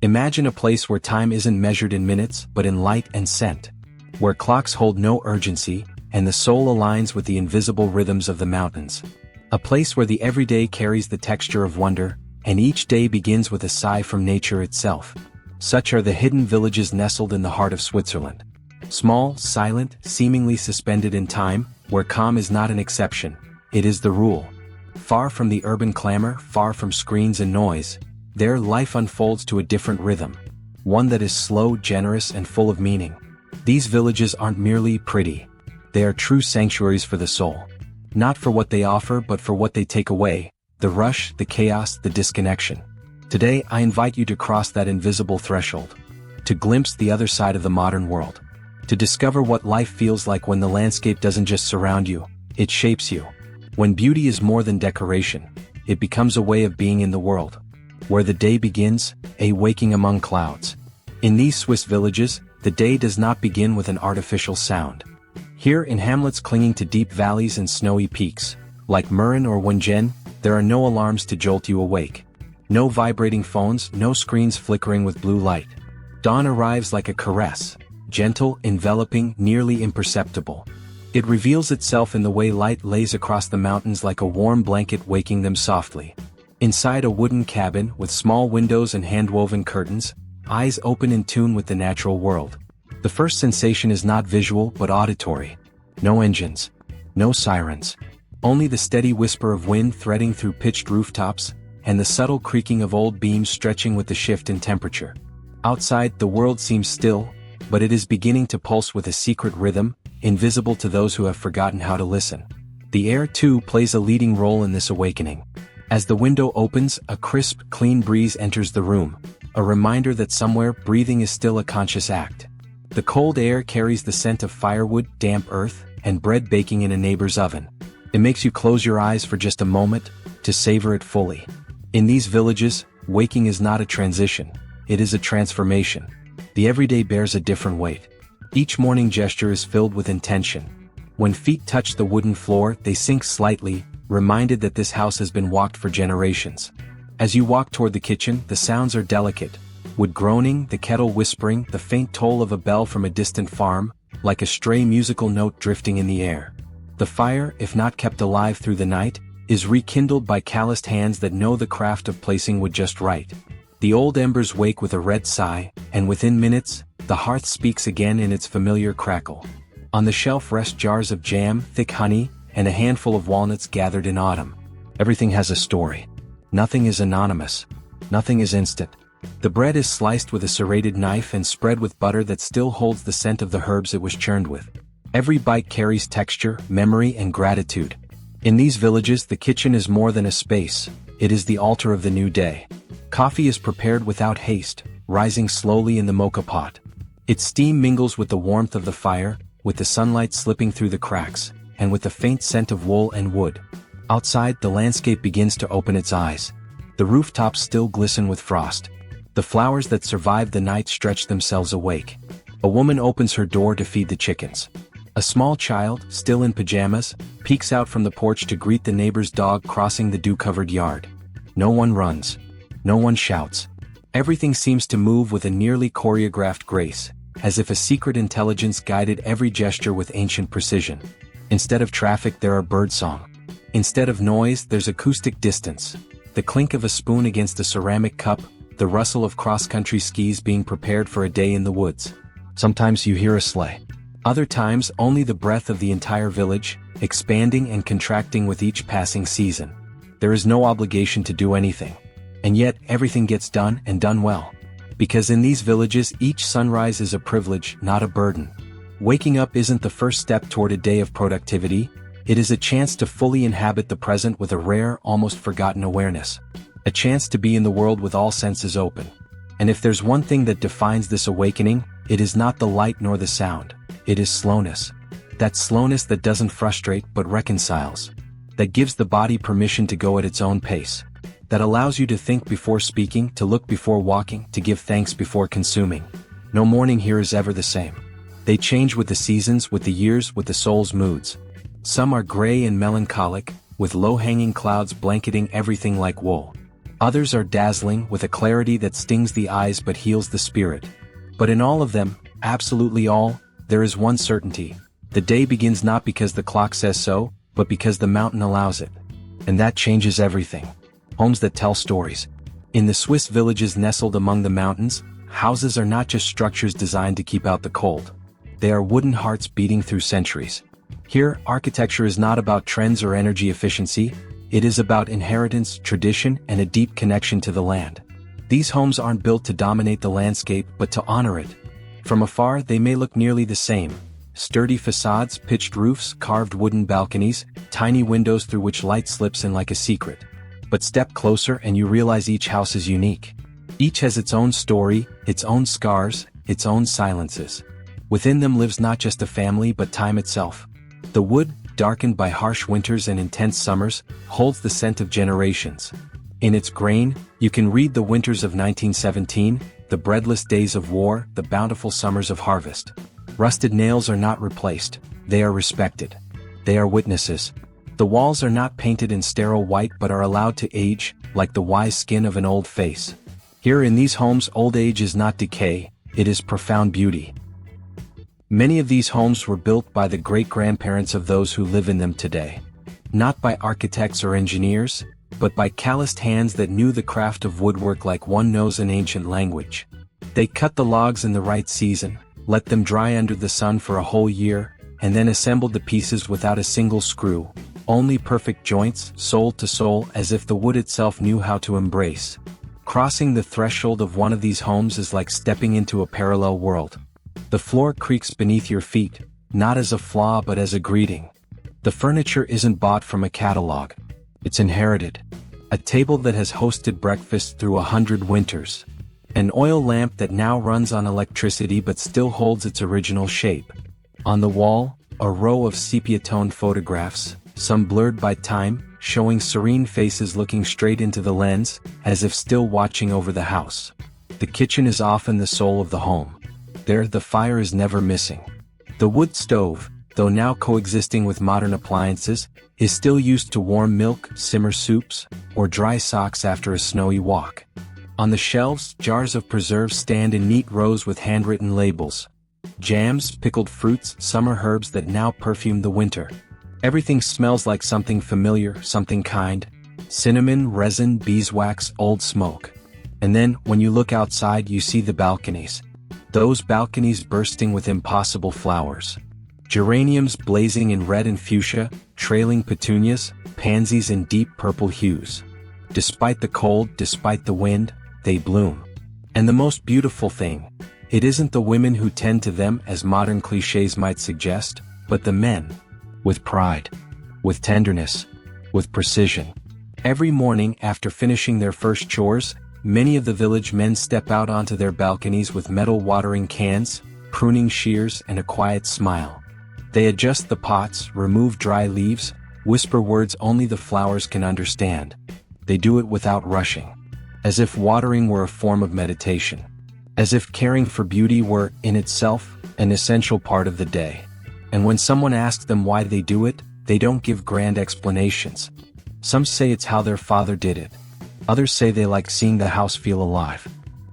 Imagine a place where time isn't measured in minutes but in light and scent, where clocks hold no urgency, and the soul aligns with the invisible rhythms of the mountains. A place where the everyday carries the texture of wonder, and each day begins with a sigh from nature itself. Such are the hidden villages nestled in the heart of Switzerland. Small, silent, seemingly suspended in time, where calm is not an exception, it is the rule. Far from the urban clamor, far from screens and noise, there life unfolds to a different rhythm. One that is slow, generous, and full of meaning. These villages aren't merely pretty. They are true sanctuaries for the soul. Not for what they offer but for what they take away, the rush, the chaos, the disconnection. Today I invite you to cross that invisible threshold. To glimpse the other side of the modern world. To discover what life feels like when the landscape doesn't just surround you, it shapes you. When beauty is more than decoration, it becomes a way of being in the world. Where the day begins, a waking among clouds. In these Swiss villages, the day does not begin with an artificial sound. Here in hamlets clinging to deep valleys and snowy peaks, like Mürren or Wengen, there are no alarms to jolt you awake. No vibrating phones, no screens flickering with blue light. Dawn arrives like a caress, gentle, enveloping, nearly imperceptible. It reveals itself in the way light lays across the mountains like a warm blanket waking them softly. Inside a wooden cabin with small windows and hand-woven curtains, eyes open in tune with the natural world. The first sensation is not visual but auditory. No engines. No sirens. Only the steady whisper of wind threading through pitched rooftops, and the subtle creaking of old beams stretching with the shift in temperature. Outside, the world seems still, but it is beginning to pulse with a secret rhythm, invisible to those who have forgotten how to listen. The air, too, plays a leading role in this awakening. As the window opens, a crisp, clean breeze enters the room, a reminder that somewhere breathing is still a conscious act. The cold air carries the scent of firewood, damp earth, and bread baking in a neighbor's oven. It makes you close your eyes for just a moment, to savor it fully. In these villages, waking is not a transition, it is a transformation. The everyday bears a different weight. Each morning gesture is filled with intention. When feet touch the wooden floor, they sink slightly, reminded that this house has been walked for generations. As you walk toward the kitchen, the sounds are delicate. Wood groaning, the kettle whispering, the faint toll of a bell from a distant farm, like a stray musical note drifting in the air. The fire, if not kept alive through the night, is rekindled by calloused hands that know the craft of placing wood just right. The old embers wake with a red sigh, and within minutes, the hearth speaks again in its familiar crackle. On the shelf rest jars of jam, thick honey, and a handful of walnuts gathered in autumn. Everything has a story. Nothing is anonymous. Nothing is instant. The bread is sliced with a serrated knife and spread with butter that still holds the scent of the herbs it was churned with. Every bite carries texture, memory, and gratitude. In these villages, the kitchen is more than a space. It is the altar of the new day. Coffee is prepared without haste, rising slowly in the mocha pot. Its steam mingles with the warmth of the fire, with the sunlight slipping through the cracks, and with the faint scent of wool and wood. Outside, the landscape begins to open its eyes. The rooftops still glisten with frost. The flowers that survived the night stretch themselves awake. A woman opens her door to feed the chickens. A small child, still in pajamas, peeks out from the porch to greet the neighbor's dog crossing the dew-covered yard. No one runs. No one shouts. Everything seems to move with a nearly choreographed grace, as if a secret intelligence guided every gesture with ancient precision. Instead of traffic, there are birdsong. Instead of noise, there's acoustic distance. The clink of a spoon against a ceramic cup, the rustle of cross-country skis being prepared for a day in the woods. Sometimes you hear a sleigh. Other times, only the breath of the entire village, expanding and contracting with each passing season. There is no obligation to do anything. And yet, everything gets done, and done well. Because in these villages, each sunrise is a privilege, not a burden. Waking up isn't the first step toward a day of productivity. It is a chance to fully inhabit the present with a rare, almost forgotten awareness. A chance to be in the world with all senses open. And if there's one thing that defines this awakening, it is not the light nor the sound. It is slowness. That slowness that doesn't frustrate but reconciles. That gives the body permission to go at its own pace. That allows you to think before speaking, to look before walking, to give thanks before consuming. No morning here is ever the same. They change with the seasons, with the years, with the soul's moods. Some are gray and melancholic, with low-hanging clouds blanketing everything like wool. Others are dazzling with a clarity that stings the eyes but heals the spirit. But in all of them, absolutely all, there is one certainty. The day begins not because the clock says so, but because the mountain allows it. And that changes everything. Homes that tell stories. In the Swiss villages nestled among the mountains, houses are not just structures designed to keep out the cold. They are wooden hearts beating through centuries. Here, architecture is not about trends or energy efficiency, it is about inheritance, tradition, and a deep connection to the land. These homes aren't built to dominate the landscape but to honor it. From afar they may look nearly the same. Sturdy facades, pitched roofs, carved wooden balconies, tiny windows through which light slips in like a secret. But step closer and you realize each house is unique. Each has its own story, its own scars, its own silences. Within them lives not just a family but time itself. The wood, darkened by harsh winters and intense summers, holds the scent of generations. In its grain, you can read the winters of 1917, the breadless days of war, the bountiful summers of harvest. Rusted nails are not replaced, they are respected. They are witnesses. The walls are not painted in sterile white but are allowed to age, like the wise skin of an old face. Here in these homes old age is not decay, it is profound beauty. Many of these homes were built by the great-grandparents of those who live in them today. Not by architects or engineers, but by calloused hands that knew the craft of woodwork like one knows an ancient language. They cut the logs in the right season, let them dry under the sun for a whole year, and then assembled the pieces without a single screw, only perfect joints, sole to sole, as if the wood itself knew how to embrace. Crossing the threshold of one of these homes is like stepping into a parallel world. The floor creaks beneath your feet, not as a flaw but as a greeting. The furniture isn't bought from a catalog. It's inherited. A table that has hosted breakfast through 100 winters. An oil lamp that now runs on electricity but still holds its original shape. On the wall, a row of sepia-toned photographs, some blurred by time, showing serene faces looking straight into the lens, as if still watching over the house. The kitchen is often the soul of the home. There, the fire is never missing. The wood stove, though now coexisting with modern appliances, is still used to warm milk, simmer soups, or dry socks after a snowy walk. On the shelves, jars of preserves stand in neat rows with handwritten labels. Jams, pickled fruits, summer herbs that now perfume the winter. Everything smells like something familiar, something kind. Cinnamon, resin, beeswax, old smoke. And then, when you look outside, you see the balconies. Those balconies bursting with impossible flowers. Geraniums blazing in red and fuchsia, trailing petunias, pansies in deep purple hues. Despite the cold, despite the wind, they bloom. And the most beautiful thing, it isn't the women who tend to them as modern clichés might suggest, but the men. With pride. With tenderness. With precision. Every morning after finishing their first chores, many of the village men step out onto their balconies with metal watering cans, pruning shears, and a quiet smile. They adjust the pots, remove dry leaves, whisper words only the flowers can understand. They do it without rushing. As if watering were a form of meditation. As if caring for beauty were, in itself, an essential part of the day. And when someone asks them why they do it, they don't give grand explanations. Some say it's how their father did it. Others say they like seeing the house feel alive.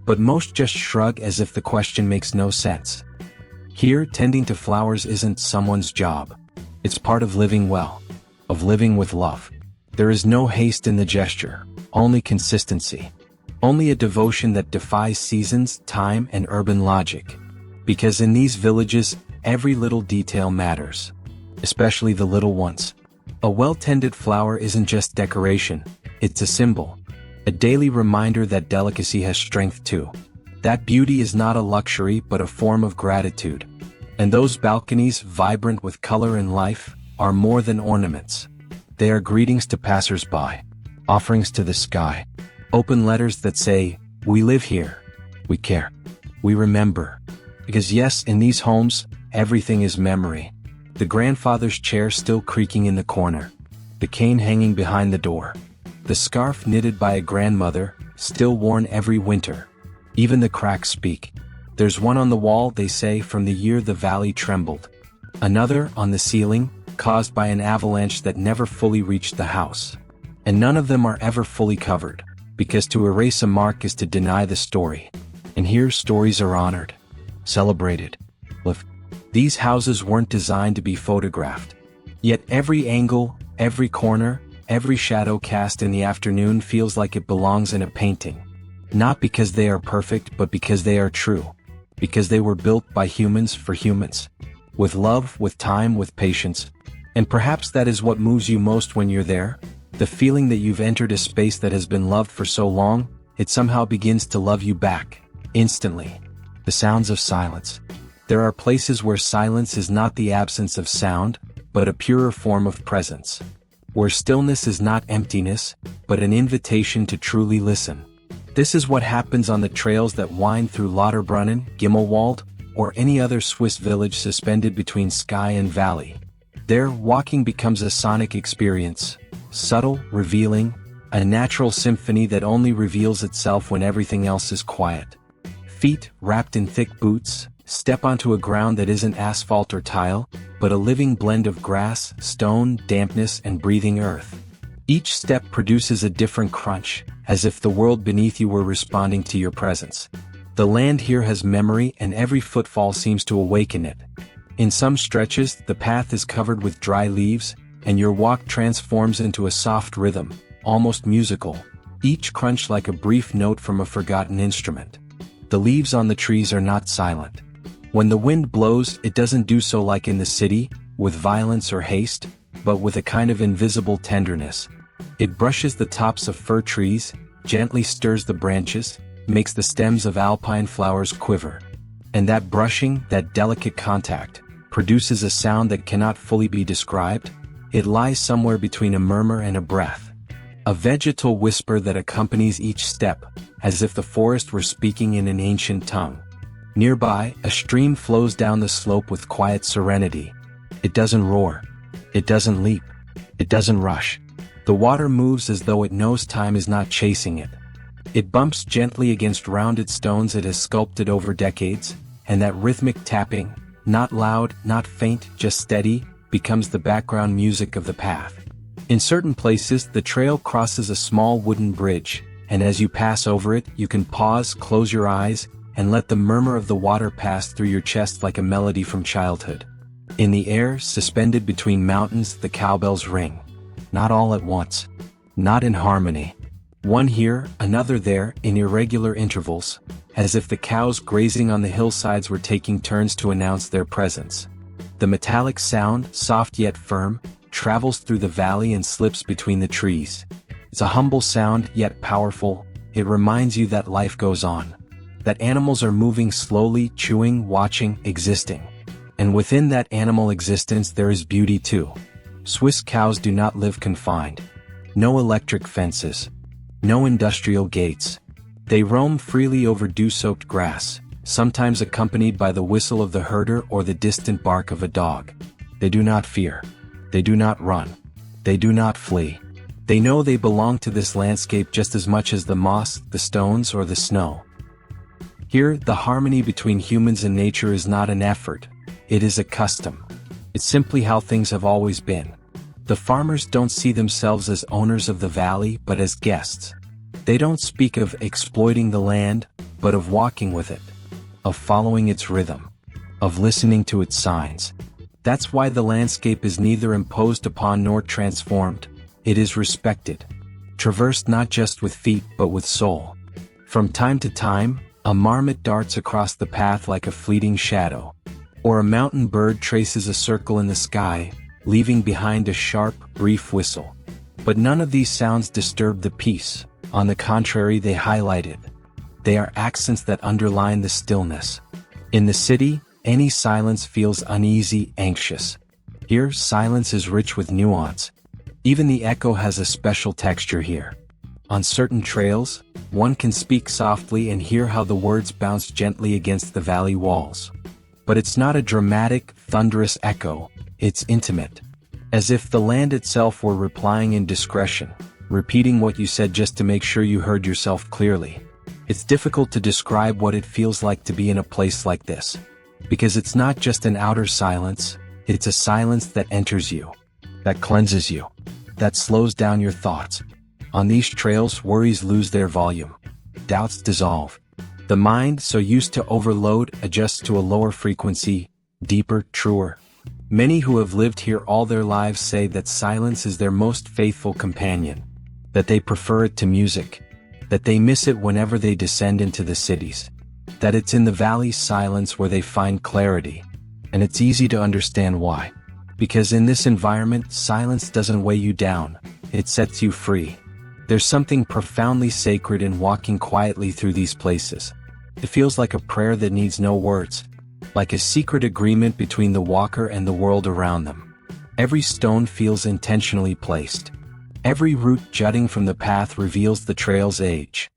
But most just shrug as if the question makes no sense. Here, tending to flowers isn't someone's job. It's part of living well. Of living with love. There is no haste in the gesture, only consistency. Only a devotion that defies seasons, time, and urban logic. Because in these villages, every little detail matters. Especially the little ones. A well-tended flower isn't just decoration, it's a symbol. A daily reminder that delicacy has strength too. That beauty is not a luxury but a form of gratitude. And those balconies, vibrant with color and life, are more than ornaments. They are greetings to passers-by, offerings to the sky, open letters that say, we live here, we care, we remember. Because yes, in these homes, everything is memory. The grandfather's chair still creaking in the corner, the cane hanging behind the door. The scarf knitted by a grandmother, still worn every winter. Even the cracks speak. There's one on the wall, they say, from the year the valley trembled. Another, on the ceiling, caused by an avalanche that never fully reached the house. And none of them are ever fully covered, because to erase a mark is to deny the story. And here stories are honored, celebrated. These houses weren't designed to be photographed. Yet every angle, every corner, every shadow cast in the afternoon feels like it belongs in a painting. Not because they are perfect, but because they are true. Because they were built by humans for humans. With love, with time, with patience. And perhaps that is what moves you most when you're there. The feeling that you've entered a space that has been loved for so long, it somehow begins to love you back, instantly. The sounds of silence. There are places where silence is not the absence of sound, but a purer form of presence. Where stillness is not emptiness, but an invitation to truly listen. This is what happens on the trails that wind through Lauterbrunnen, Grindelwald, or any other Swiss village suspended between sky and valley. There, walking becomes a sonic experience, subtle, revealing, a natural symphony that only reveals itself when everything else is quiet. Feet, wrapped in thick boots, step onto a ground that isn't asphalt or tile, but a living blend of grass, stone, dampness, and breathing earth. Each step produces a different crunch, as if the world beneath you were responding to your presence. The land here has memory, and every footfall seems to awaken it. In some stretches, the path is covered with dry leaves, and your walk transforms into a soft rhythm, almost musical, each crunch like a brief note from a forgotten instrument. The leaves on the trees are not silent. When the wind blows, it doesn't do so like in the city, with violence or haste, but with a kind of invisible tenderness. It brushes the tops of fir trees, gently stirs the branches, makes the stems of alpine flowers quiver. And that brushing, that delicate contact, produces a sound that cannot fully be described. It lies somewhere between a murmur and a breath. A vegetal whisper that accompanies each step, as if the forest were speaking in an ancient tongue. Nearby, a stream flows down the slope with quiet serenity. It doesn't roar. It doesn't leap. It doesn't rush. The water moves as though it knows time is not chasing it. It bumps gently against rounded stones it has sculpted over decades, and that rhythmic tapping, not loud, not faint, just steady, becomes the background music of the path. In certain places, the trail crosses a small wooden bridge, and as you pass over it, you can pause, close your eyes, and let the murmur of the water pass through your chest like a melody from childhood. In the air, suspended between mountains, the cowbells ring. Not all at once. Not in harmony. One here, another there, in irregular intervals, as if the cows grazing on the hillsides were taking turns to announce their presence. The metallic sound, soft yet firm, travels through the valley and slips between the trees. It's a humble sound, yet powerful. It reminds you that life goes on. That animals are moving slowly, chewing, watching, existing. And within that animal existence there is beauty too. Swiss cows do not live confined. No electric fences. No industrial gates. They roam freely over dew-soaked grass, sometimes accompanied by the whistle of the herder or the distant bark of a dog. They do not fear. They do not run. They do not flee. They know they belong to this landscape just as much as the moss, the stones, or the snow. Here, the harmony between humans and nature is not an effort. It is a custom. It's simply how things have always been. The farmers don't see themselves as owners of the valley, but as guests. They don't speak of exploiting the land, but of walking with it, of following its rhythm, of listening to its signs. That's why the landscape is neither imposed upon nor transformed. It is respected, traversed not just with feet but with soul. From time to time, a marmot darts across the path like a fleeting shadow, or a mountain bird traces a circle in the sky, leaving behind a sharp, brief whistle. But none of these sounds disturb the peace. On the contrary, they highlight it. They are accents that underline the stillness. In the city, any silence feels uneasy, anxious. Here, silence is rich with nuance. Even the echo has a special texture here. On certain trails, one can speak softly and hear how the words bounce gently against the valley walls. But it's not a dramatic, thunderous echo, it's intimate. As if the land itself were replying in discretion, repeating what you said just to make sure you heard yourself clearly. It's difficult to describe what it feels like to be in a place like this. Because it's not just an outer silence, it's a silence that enters you, that cleanses you, that slows down your thoughts. On these trails, worries lose their volume. Doubts dissolve. The mind, so used to overload, adjusts to a lower frequency, deeper, truer. Many who have lived here all their lives say that silence is their most faithful companion, that they prefer it to music, that they miss it whenever they descend into the cities, that it's in the valley's silence where they find clarity. And it's easy to understand why. Because in this environment, silence doesn't weigh you down, it sets you free. There's something profoundly sacred in walking quietly through these places. It feels like a prayer that needs no words, like a secret agreement between the walker and the world around them. Every stone feels intentionally placed. Every root jutting from the path reveals the trail's age.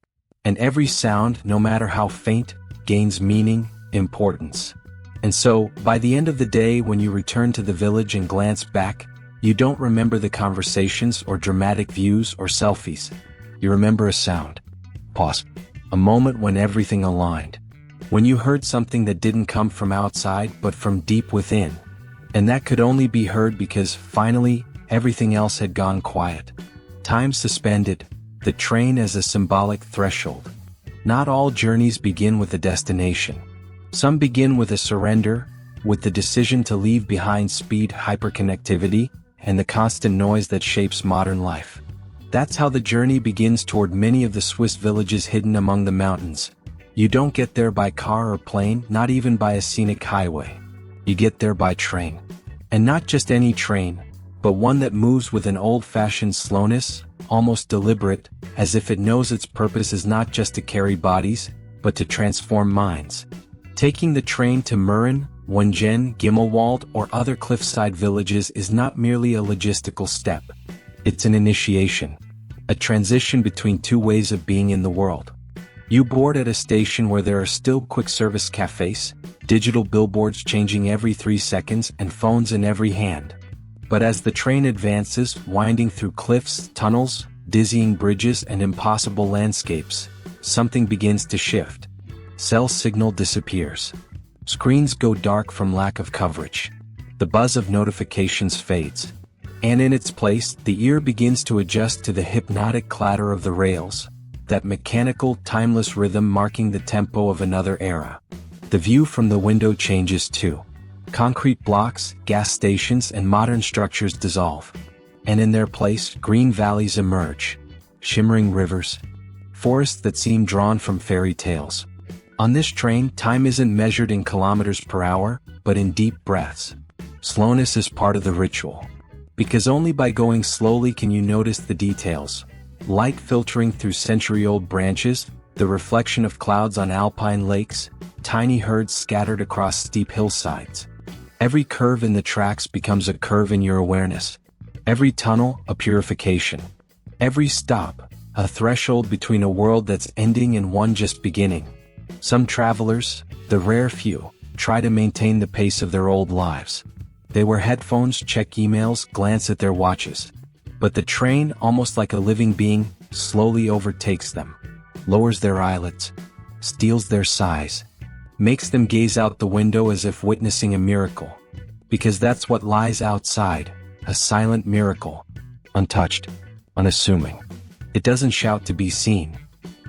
And every sound, no matter how faint, gains meaning, importance. And so, by the end of the day, when you return to the village and glance back, you don't remember the conversations or dramatic views or selfies. You remember a sound. Pause. A moment when everything aligned. When you heard something that didn't come from outside but from deep within. And that could only be heard because, finally, everything else had gone quiet. Time suspended, the train as a symbolic threshold. Not all journeys begin with a destination. Some begin with a surrender, with the decision to leave behind speed, hyperconnectivity, and the constant noise that shapes modern life. That's how the journey begins toward many of the Swiss villages hidden among the mountains. You don't get there by car or plane, not even by a scenic highway. You get there by train. And not just any train, but one that moves with an old-fashioned slowness, almost deliberate, as if it knows its purpose is not just to carry bodies, but to transform minds. Taking the train to Mürren, Wengen, Grindelwald, or other cliffside villages is not merely a logistical step. It's an initiation. A transition between two ways of being in the world. You board at a station where there are still quick-service cafes, digital billboards changing every 3 seconds, and phones in every hand. But as the train advances, winding through cliffs, tunnels, dizzying bridges, and impossible landscapes, something begins to shift. Cell signal disappears. Screens go dark from lack of coverage. The buzz of notifications fades. And in its place, the ear begins to adjust to the hypnotic clatter of the rails, that mechanical, timeless rhythm marking the tempo of another era. The view from the window changes too. Concrete blocks, gas stations, and modern structures dissolve. And in their place, green valleys emerge. Shimmering rivers. Forests that seem drawn from fairy tales. On this train, time isn't measured in kilometers per hour, but in deep breaths. Slowness is part of the ritual. Because only by going slowly can you notice the details. Light filtering through century-old branches, the reflection of clouds on alpine lakes, tiny herds scattered across steep hillsides. Every curve in the tracks becomes a curve in your awareness. Every tunnel, a purification. Every stop, a threshold between a world that's ending and one just beginning. Some travelers, the rare few, try to maintain the pace of their old lives. They wear headphones, check emails, glance at their watches. But the train, almost like a living being, slowly overtakes them, lowers their eyelids, steals their sighs, makes them gaze out the window as if witnessing a miracle. Because that's what lies outside, a silent miracle. Untouched, unassuming. It doesn't shout to be seen.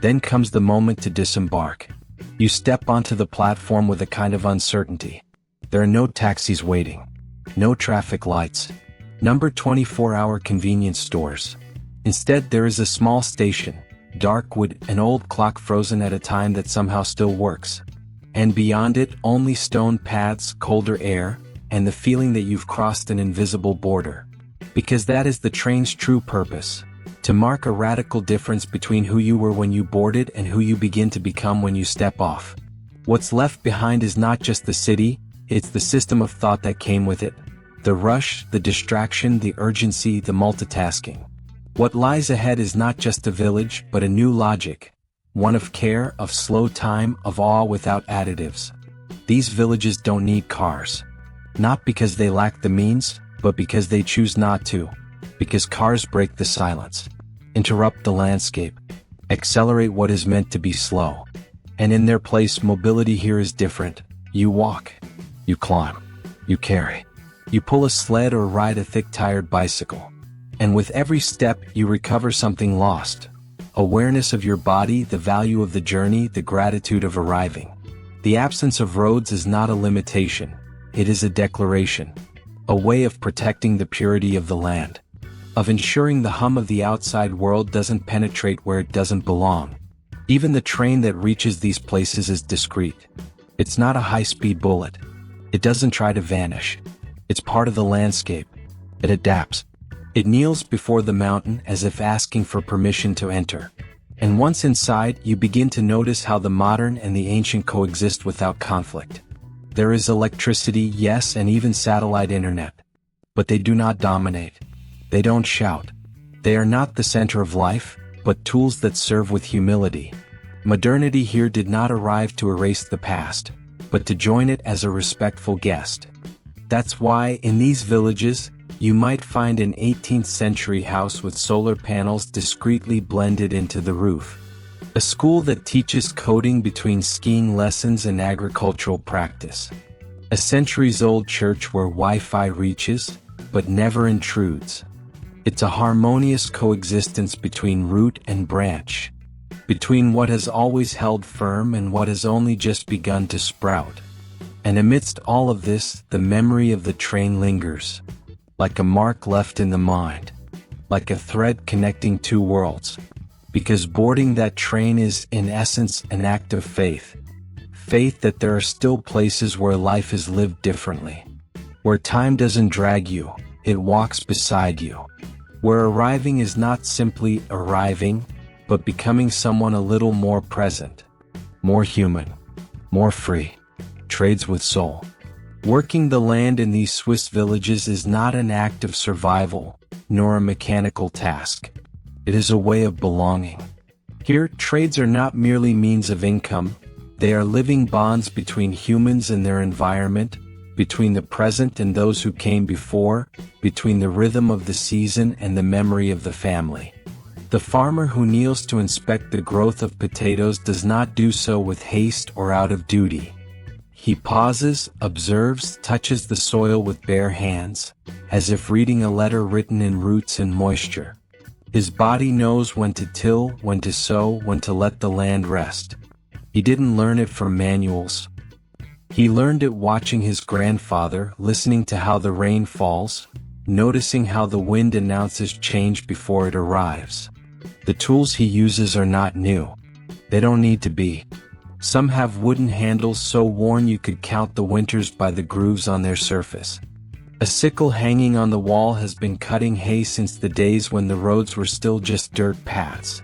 Then comes the moment to disembark. You step onto the platform with a kind of uncertainty. There are no taxis waiting. No traffic lights. Number 24-hour convenience stores. Instead, there is a small station, dark wood, an old clock frozen at a time that somehow still works. And beyond it, only stone paths, colder air, and the feeling that you've crossed an invisible border. Because that is the train's true purpose. To mark a radical difference between who you were when you boarded and who you begin to become when you step off. What's left behind is not just the city, it's the system of thought that came with it. The rush, the distraction, the urgency, the multitasking. What lies ahead is not just a village, but a new logic. One of care, of slow time, of awe without additives. These villages don't need cars. Not because they lack the means, but because they choose not to. Because cars break the silence. Interrupt the landscape. Accelerate what is meant to be slow. And in their place, mobility here is different. You walk. You climb. You carry. You pull a sled or ride a thick-tired bicycle. And with every step, you recover something lost. Awareness of your body, the value of the journey, the gratitude of arriving. The absence of roads is not a limitation, it is a declaration. A way of protecting the purity of the land. Of ensuring the hum of the outside world doesn't penetrate where it doesn't belong. Even the train that reaches these places is discreet. It's not a high-speed bullet. It doesn't try to vanish. It's part of the landscape. It adapts. It kneels before the mountain as if asking for permission to enter. And once inside, you begin to notice how the modern and the ancient coexist without conflict. There is electricity, yes, and even satellite internet. But they do not dominate. They don't shout. They are not the center of life, but tools that serve with humility. Modernity here did not arrive to erase the past, but to join it as a respectful guest. That's why, in these villages, you might find an 18th century house with solar panels discreetly blended into the roof. A school that teaches coding between skiing lessons and agricultural practice. A centuries-old church where Wi-Fi reaches, but never intrudes. It's a harmonious coexistence between root and branch. Between what has always held firm and what has only just begun to sprout. And amidst all of this, the memory of the train lingers. Like a mark left in the mind. Like a thread connecting two worlds. Because boarding that train is, in essence, an act of faith. Faith that there are still places where life is lived differently. Where time doesn't drag you, it walks beside you. Where arriving is not simply arriving, but becoming someone a little more present. More human. More free. Trades with soul. Working the land in these Swiss villages is not an act of survival, nor a mechanical task. It is a way of belonging. Here, trades are not merely means of income, they are living bonds between humans and their environment, between the present and those who came before, between the rhythm of the season and the memory of the family. The farmer who kneels to inspect the growth of potatoes does not do so with haste or out of duty. He pauses, observes, touches the soil with bare hands, as if reading a letter written in roots and moisture. His body knows when to till, when to sow, when to let the land rest. He didn't learn it from manuals. He learned it watching his grandfather, listening to how the rain falls, noticing how the wind announces change before it arrives. The tools he uses are not new. They don't need to be. Some have wooden handles so worn you could count the winters by the grooves on their surface. A sickle hanging on the wall has been cutting hay since the days when the roads were still just dirt paths.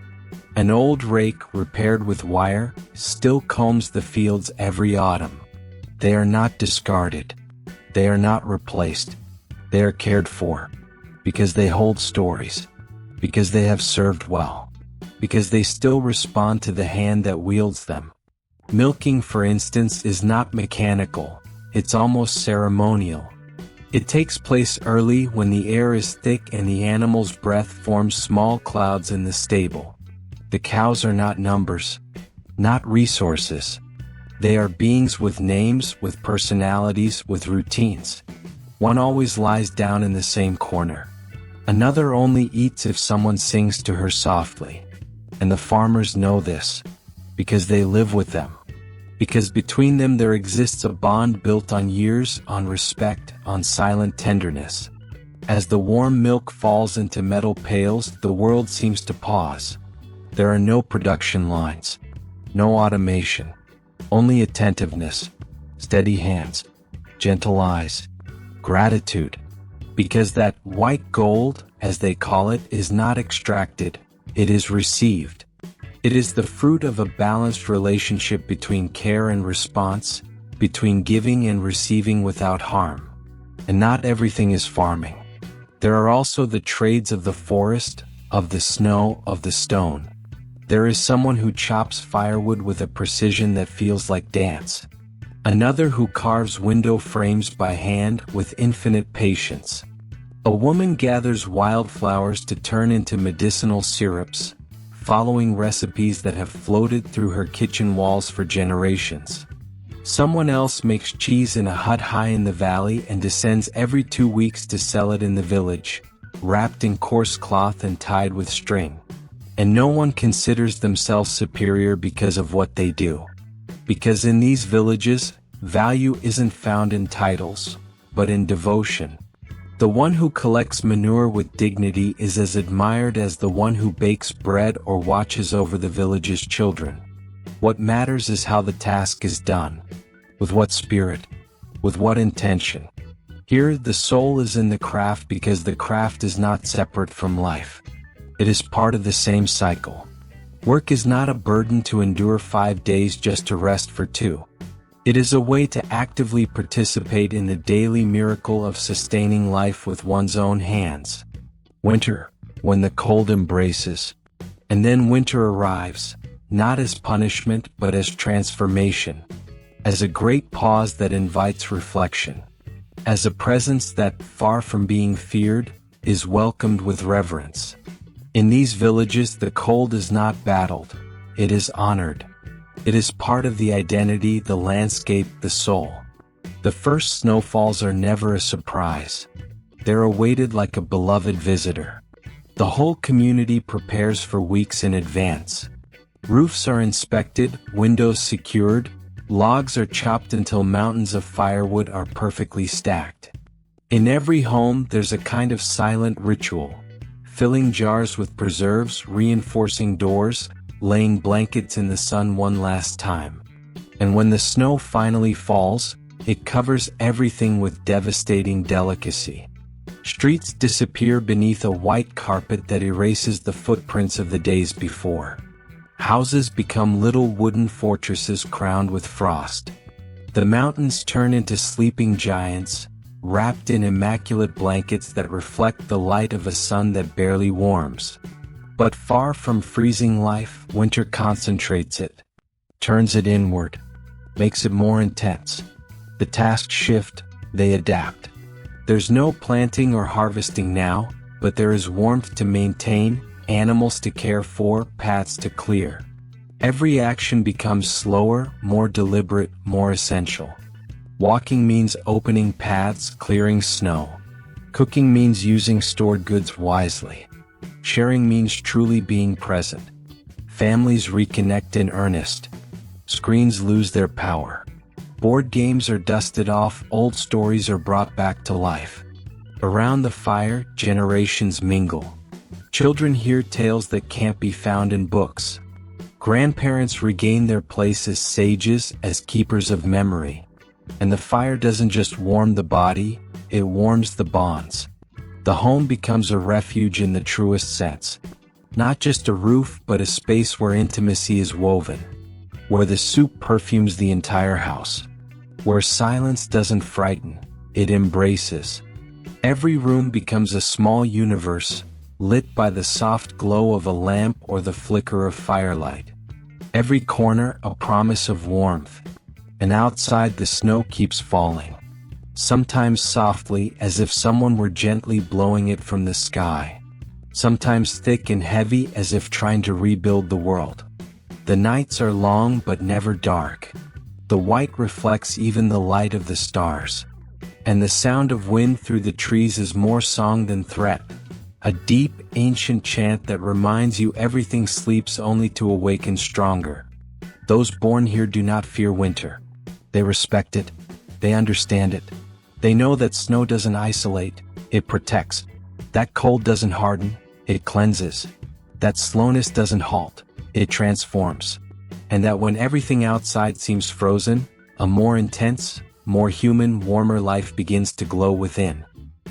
An old rake, repaired with wire, still combs the fields every autumn. They are not discarded. They are not replaced. They are cared for. Because they hold stories. Because they have served well. Because they still respond to the hand that wields them. Milking, for instance, is not mechanical, it's almost ceremonial. It takes place early when the air is thick and the animal's breath forms small clouds in the stable. The cows are not numbers, not resources. They are beings with names, with personalities, with routines. One always lies down in the same corner. Another only eats if someone sings to her softly. And the farmers know this, because they live with them. Because between them there exists a bond built on years, on respect, on silent tenderness. As the warm milk falls into metal pails, the world seems to pause. There are no production lines, no automation, only attentiveness, steady hands, gentle eyes, gratitude. Because that white gold, as they call it, is not extracted, it is received. It is the fruit of a balanced relationship between care and response, between giving and receiving without harm. And not everything is farming. There are also the trades of the forest, of the snow, of the stone. There is someone who chops firewood with a precision that feels like dance. Another who carves window frames by hand with infinite patience. A woman gathers wildflowers to turn into medicinal syrups, following recipes that have floated through her kitchen walls for generations. Someone else makes cheese in a hut high in the valley and descends every 2 weeks to sell it in the village. wrapped in coarse cloth and tied with string. And no one considers themselves superior because of what they do. Because in these villages, value isn't found in titles, but in devotion. The one who collects manure with dignity is as admired as the one who bakes bread or watches over the village's children. What matters is how the task is done. With what spirit? With what intention? Here, the soul is in the craft because the craft is not separate from life. It is part of the same cycle. Work is not a burden to endure 5 days just to rest for 2. It is a way to actively participate in the daily miracle of sustaining life with one's own hands. Winter, when the cold embraces. And then winter arrives, not as punishment but as transformation. As a great pause that invites reflection. As a presence that, far from being feared, is welcomed with reverence. In these villages, the cold is not battled, it is honored. It is part of the identity, the landscape, the soul. The first snowfalls are never a surprise. They're awaited like a beloved visitor. The whole community prepares for weeks in advance. Roofs are inspected, windows secured, logs are chopped until mountains of firewood are perfectly stacked. In every home, there's a kind of silent ritual. Filling jars with preserves, reinforcing doors, laying blankets in the sun one last time. And when the snow finally falls, it covers everything with devastating delicacy. Streets disappear beneath a white carpet that erases the footprints of the days before. Houses become little wooden fortresses crowned with frost. The mountains turn into sleeping giants, wrapped in immaculate blankets that reflect the light of a sun that barely warms. But far from freezing life, winter concentrates it, turns it inward, makes it more intense. The tasks shift, they adapt. There's no planting or harvesting now, but there is warmth to maintain, animals to care for, paths to clear. Every action becomes slower, more deliberate, more essential. Walking means opening paths, clearing snow. Cooking means using stored goods wisely. Sharing means truly being present. Families reconnect in earnest. Screens lose their power. Board games are dusted off, old stories are brought back to life. Around the fire, generations mingle. Children hear tales that can't be found in books. Grandparents regain their place as sages, as keepers of memory. And the fire doesn't just warm the body, it warms the bonds. The home becomes a refuge in the truest sense. Not just a roof, but a space where intimacy is woven. Where the soup perfumes the entire house. Where silence doesn't frighten, it embraces. Every room becomes a small universe, lit by the soft glow of a lamp or the flicker of firelight. Every corner a promise of warmth. And outside the snow keeps falling. Sometimes softly, as if someone were gently blowing it from the sky. Sometimes thick and heavy, as if trying to rebuild the world. The nights are long but never dark. The white reflects even the light of the stars. And the sound of wind through the trees is more song than threat. A deep, ancient chant that reminds you everything sleeps only to awaken stronger. Those born here do not fear winter. They respect it. They understand it. They know that snow doesn't isolate, it protects. That cold doesn't harden, it cleanses. That slowness doesn't halt, it transforms. And that when everything outside seems frozen, a more intense, more human, warmer life begins to glow within.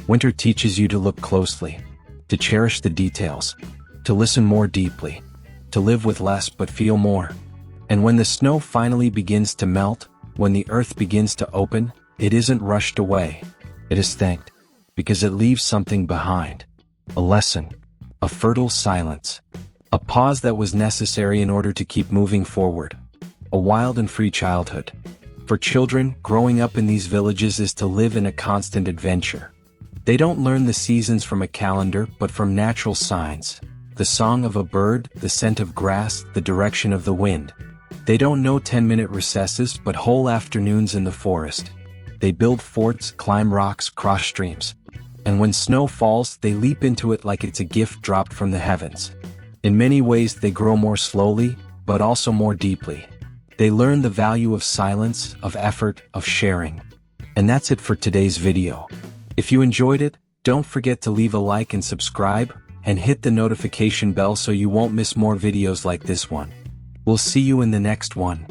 Winter teaches you to look closely, to cherish the details, to listen more deeply, to live with less but feel more. And when the snow finally begins to melt, when the earth begins to open, it isn't rushed away. It is thanked, because it leaves something behind. A lesson, a fertile silence, a pause that was necessary in order to keep moving forward. A wild and free childhood. For children, growing up in these villages is to live in a constant adventure. They don't learn the seasons from a calendar, but from natural signs. The song of a bird, the scent of grass, the direction of the wind. They don't know 10-minute recesses, but whole afternoons in the forest. They build forts, climb rocks, cross streams. And when snow falls, they leap into it like it's a gift dropped from the heavens. In many ways they grow more slowly, but also more deeply. They learn the value of silence, of effort, of sharing. And that's it for today's video. If you enjoyed it, don't forget to leave a like and subscribe, and hit the notification bell so you won't miss more videos like this one. We'll see you in the next one.